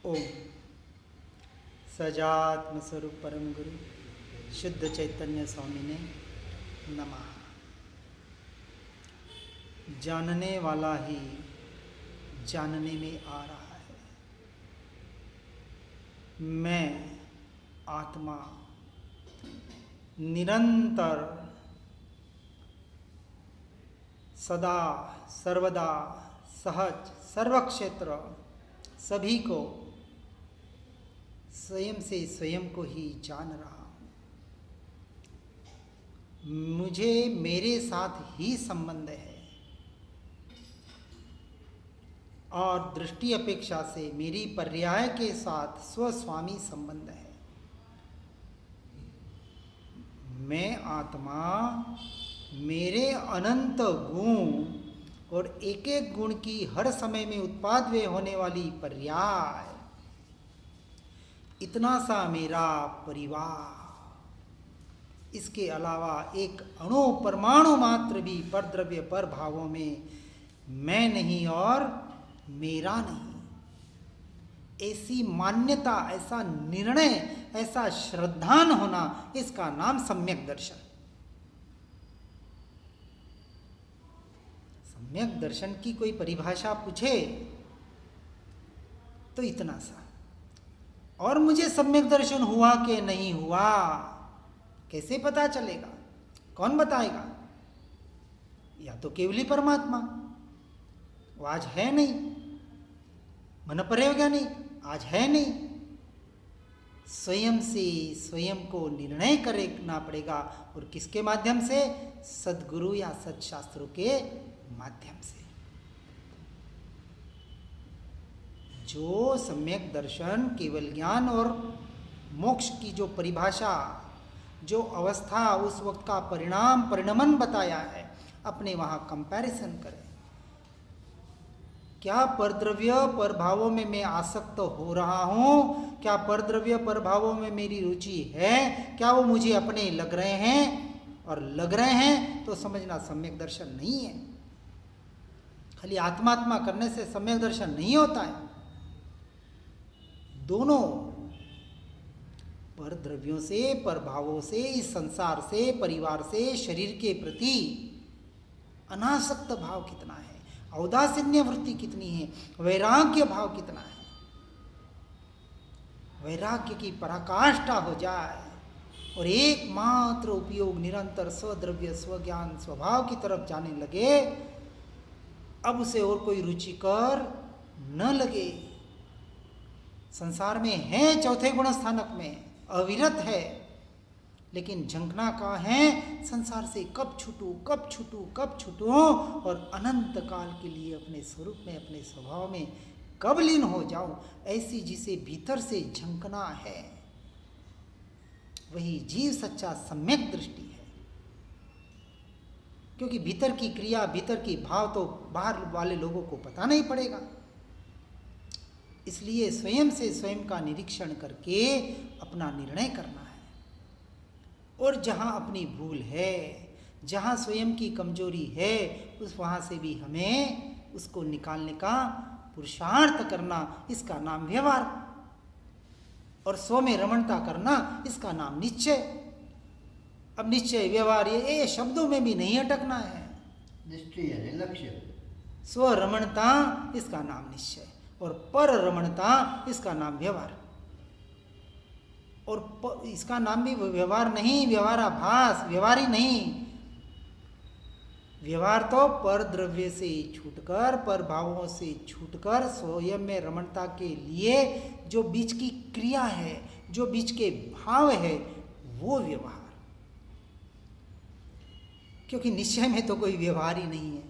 ओम सजात्म स्वरूप परम गुरु शुद्ध चैतन्य स्वामी ने नमः। जानने वाला ही जानने में आ रहा है। मैं आत्मा निरंतर सदा सर्वदा सहज सर्वक्षेत्र सभी को स्वयं से स्वयं को ही जान रहा हूँ। मुझे मेरे साथ ही संबंध है और दृष्टि अपेक्षा से मेरी पर्याय के साथ स्वस्वामी संबंध है। मैं आत्मा मेरे अनंत गुण और एक एक गुण की हर समय में उत्पादव्य होने वाली पर्याय, इतना सा मेरा परिवार, इसके अलावा एक अणु परमाणु मात्र भी परद्रव्य पर भावों में मैं नहीं और मेरा नहीं, ऐसी मान्यता, ऐसा निर्णय, ऐसा श्रद्धान होना, इसका नाम सम्यक दर्शन। सम्यक दर्शन की कोई परिभाषा पूछे तो इतना सा, और मुझे सम्यक दर्शन हुआ कि नहीं हुआ कैसे पता चलेगा? कौन बताएगा? या तो केवली परमात्मा, वो आज है नहीं, मन परेगा नहीं, आज है नहीं। स्वयं से स्वयं को निर्णय करना पड़ेगा, और किसके माध्यम से? सद्गुरु या सत्शास्त्रों के माध्यम से। जो सम्यक दर्शन केवल ज्ञान और मोक्ष की जो परिभाषा, जो अवस्था, उस वक्त का परिणमन बताया है, अपने वहां कंपैरिजन करें। क्या परद्रव्य परभावों में मैं आसक्त हो रहा हूं? क्या परद्रव्य परभावों में मेरी रुचि है? क्या वो मुझे अपने लग रहे हैं? और लग रहे हैं तो समझना सम्यक दर्शन नहीं है। खाली आत्मात्मा करने से सम्यक दर्शन नहीं होता है। दोनों परद्रव्यों से, परभावों से, इस संसार से, परिवार से, शरीर के प्रति अनासक्त भाव कितना है, औदासीन्य वृत्ति कितनी है, वैराग्य भाव कितना है। वैराग्य की पराकाष्ठा हो जाए और एकमात्र उपयोग निरंतर स्वद्रव्य, स्वज्ञान, स्वभाव की तरफ जाने लगे, अब उसे और कोई रुचिकर न लगे। संसार में है चौथे गुण स्थानक में, अविरत है, लेकिन झंकना कहाँ है? संसार से कब छूटूं, कब छूटूं, कब छूटूं, और अनंत काल के लिए अपने स्वरूप में, अपने स्वभाव में कब लीन हो जाऊं। ऐसी जिसे भीतर से झंकना है, वही जीव सच्चा सम्यक दृष्टि है। क्योंकि भीतर की क्रिया, भीतर की भाव तो बाहर वाले लोगों को पता नहीं पड़ेगा। इसलिए स्वयं से स्वयं का निरीक्षण करके अपना निर्णय करना है, और जहां अपनी भूल है, जहां स्वयं की कमजोरी है, उस वहां से भी हमें उसको निकालने का पुरुषार्थ करना, इसका नाम व्यवहार। और स्व में रमणता करना, इसका नाम निश्चय। अब निश्चय, व्यवहार, ये शब्दों में भी नहीं अटकना है। निश्चय है लक्ष्य। स्व रमणता, इसका नाम निश्चय, और पर रमणता, इसका नाम व्यवहार। और इसका नाम भी व्यवहार नहीं, व्यवहाराभास, व्यवहार ही नहीं। व्यवहार तो पर द्रव्य से छूटकर, पर भावों से छूटकर स्वयं में रमणता के लिए जो बीच की क्रिया है, जो बीच के भाव है, वो व्यवहार। क्योंकि निश्चय में तो कोई व्यवहार ही नहीं है।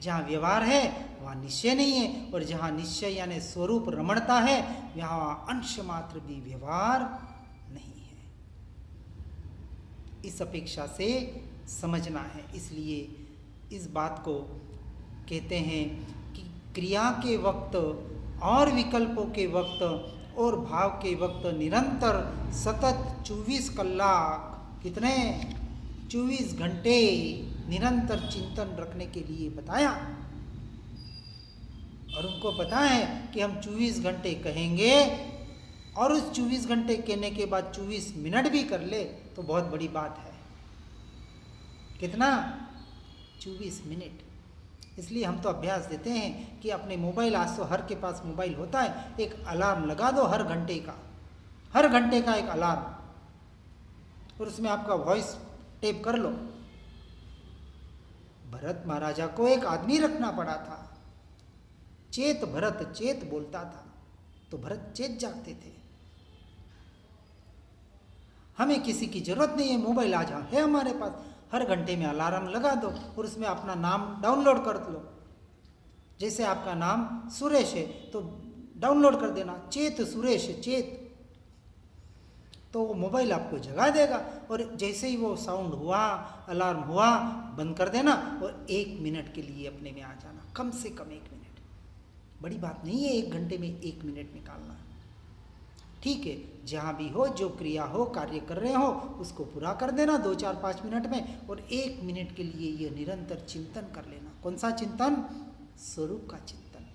जहाँ व्यवहार है वहाँ निश्चय नहीं है, और जहाँ निश्चय यानी स्वरूप रमणता है, वहाँ अंश मात्र भी व्यवहार नहीं है। इस अपेक्षा से समझना है। इसलिए इस बात को कहते हैं कि क्रिया के वक्त और विकल्पों के वक्त और भाव के वक्त निरंतर सतत 24 कलाक, कितने 24 घंटे निरंतर चिंतन रखने के लिए बताया। और उनको पता है कि हम 24 घंटे कहेंगे और उस 24 घंटे कहने के बाद 24 मिनट भी कर ले तो बहुत बड़ी बात है। कितना? 24 मिनट। इसलिए हम तो अभ्यास देते हैं कि अपने मोबाइल, आज तो हर के पास मोबाइल होता है, एक अलार्म लगा दो हर घंटे का एक अलार्म, और उसमें आपका वॉइस टेप कर लो। भरत महाराजा को एक आदमी रखना पड़ा था, चेत भरत चेत बोलता था, तो भरत चेत जागते थे। हमें किसी की जरूरत नहीं है, मोबाइल आज है हमारे पास, हर घंटे में अलार्म लगा दो और उसमें अपना नाम डाउनलोड कर लो। जैसे आपका नाम सुरेश है तो डाउनलोड कर देना, चेत सुरेश चेत, तो वो मोबाइल आपको जगा देगा। और जैसे ही वो साउंड हुआ, अलार्म हुआ, बंद कर देना और 1 मिनट के लिए अपने में आ जाना, कम से कम 1 मिनट। बड़ी बात नहीं है 1 घंटे में 1 मिनट निकालना। ठीक है, जहाँ भी हो, जो क्रिया हो, कार्य कर रहे हो, उसको पूरा कर देना 2, 4, 5 मिनट में, और 1 मिनट के लिए ये निरंतर चिंतन कर लेना। कौन सा चिंतन? स्वरूप का चिंतन।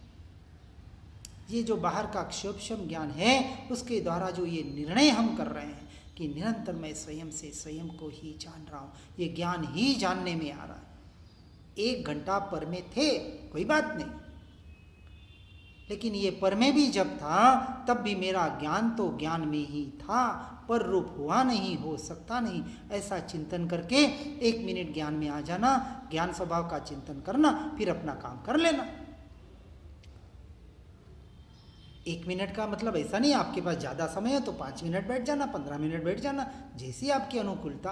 ये जो बाहर का क्षोभम ज्ञान है, उसके द्वारा जो ये निर्णय हम कर रहे हैं कि निरंतर मैं स्वयं से स्वयं को ही जान रहा हूँ, ये ज्ञान ही जानने में आ रहा है। 1 घंटा पर में थे, कोई बात नहीं, लेकिन ये पर में भी जब था तब भी मेरा ज्ञान तो ज्ञान में ही था, पर रूप हुआ नहीं, हो सकता नहीं। ऐसा चिंतन करके 1 मिनट ज्ञान में आ जाना, ज्ञान स्वभाव का चिंतन करना, फिर अपना काम कर लेना। 1 मिनट का मतलब ऐसा नहीं आपके पास ज़्यादा समय है तो 5 मिनट बैठ जाना, 15 मिनट बैठ जाना, जैसी आपकी अनुकूलता,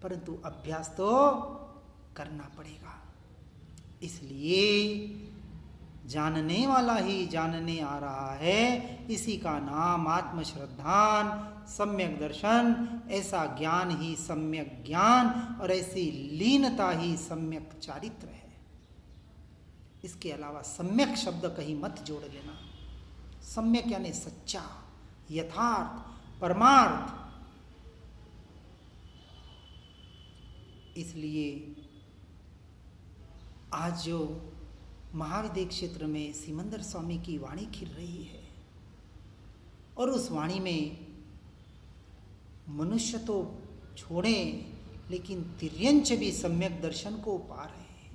परंतु अभ्यास तो करना पड़ेगा। इसलिए जानने वाला ही जानने आ रहा है, इसी का नाम आत्मश्रद्धान, सम्यक दर्शन। ऐसा ज्ञान ही सम्यक ज्ञान, और ऐसी लीनता ही सम्यक चारित्र है। इसके अलावा सम्यक शब्द कहीं मत जोड़ लेना। सम्यक यानी सच्चा, यथार्थ, परमार्थ। इसलिए आज जो महाविद्य क्षेत्र में सिमंदर स्वामी की वाणी खिल रही है, और उस वाणी में मनुष्य तो छोड़े, लेकिन तिर्यंच भी सम्यक दर्शन को पा रहे हैं।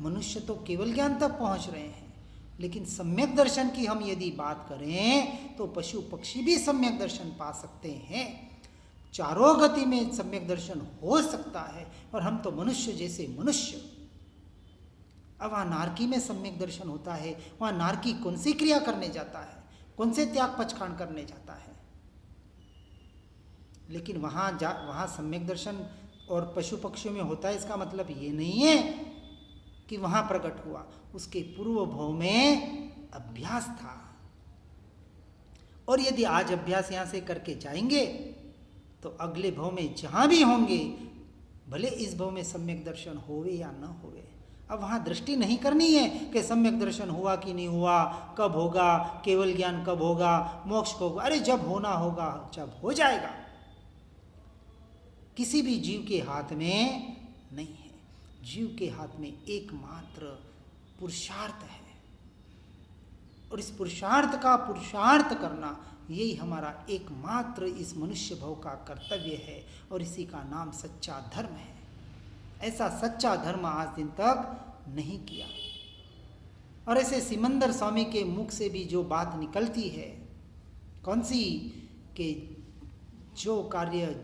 मनुष्य तो केवल ज्ञान तक पहुंच रहे हैं, लेकिन सम्यक दर्शन की हम यदि बात करें तो पशु पक्षी भी सम्यक दर्शन पा सकते हैं। चारों गति में सम्यक दर्शन हो सकता है, और हम तो मनुष्य जैसे मनुष्य। अब वहाँ नारकी में सम्यक दर्शन होता है, वहाँ नारकी कौन सी क्रिया करने जाता है, कौन से त्याग पचखान करने जाता है, लेकिन वहाँ सम्यक दर्शन और पशु पक्षियों में होता है। इसका मतलब ये नहीं है कि वहाँ प्रकट हुआ, उसके पूर्व भाव में अभ्यास था। और यदि आज अभ्यास यहाँ से करके जाएंगे तो अगले भाव में जहाँ भी होंगे, भले इस भाव में सम्यक दर्शन होवे या न होवे, अब वहाँ दृष्टि नहीं करनी है कि सम्यक दर्शन हुआ कि नहीं हुआ, कब होगा, केवल ज्ञान कब होगा, मोक्ष कब होगा। अरे जब होना होगा, जब हो जाएगा। किसी भी जीव के हाथ में नहीं है, जीव के हाथ में एकमात्र पुरुषार्थ है, और इस पुरुषार्थ का पुरुषार्थ करना यही हमारा एकमात्र इस मनुष्य भव का कर्तव्य है, और इसी का नाम सच्चा धर्म है। ऐसा सच्चा धर्म आज दिन तक नहीं किया। और ऐसे सिमंदर स्वामी के मुख से भी जो बात निकलती है, कौन सी, कि जो कार्य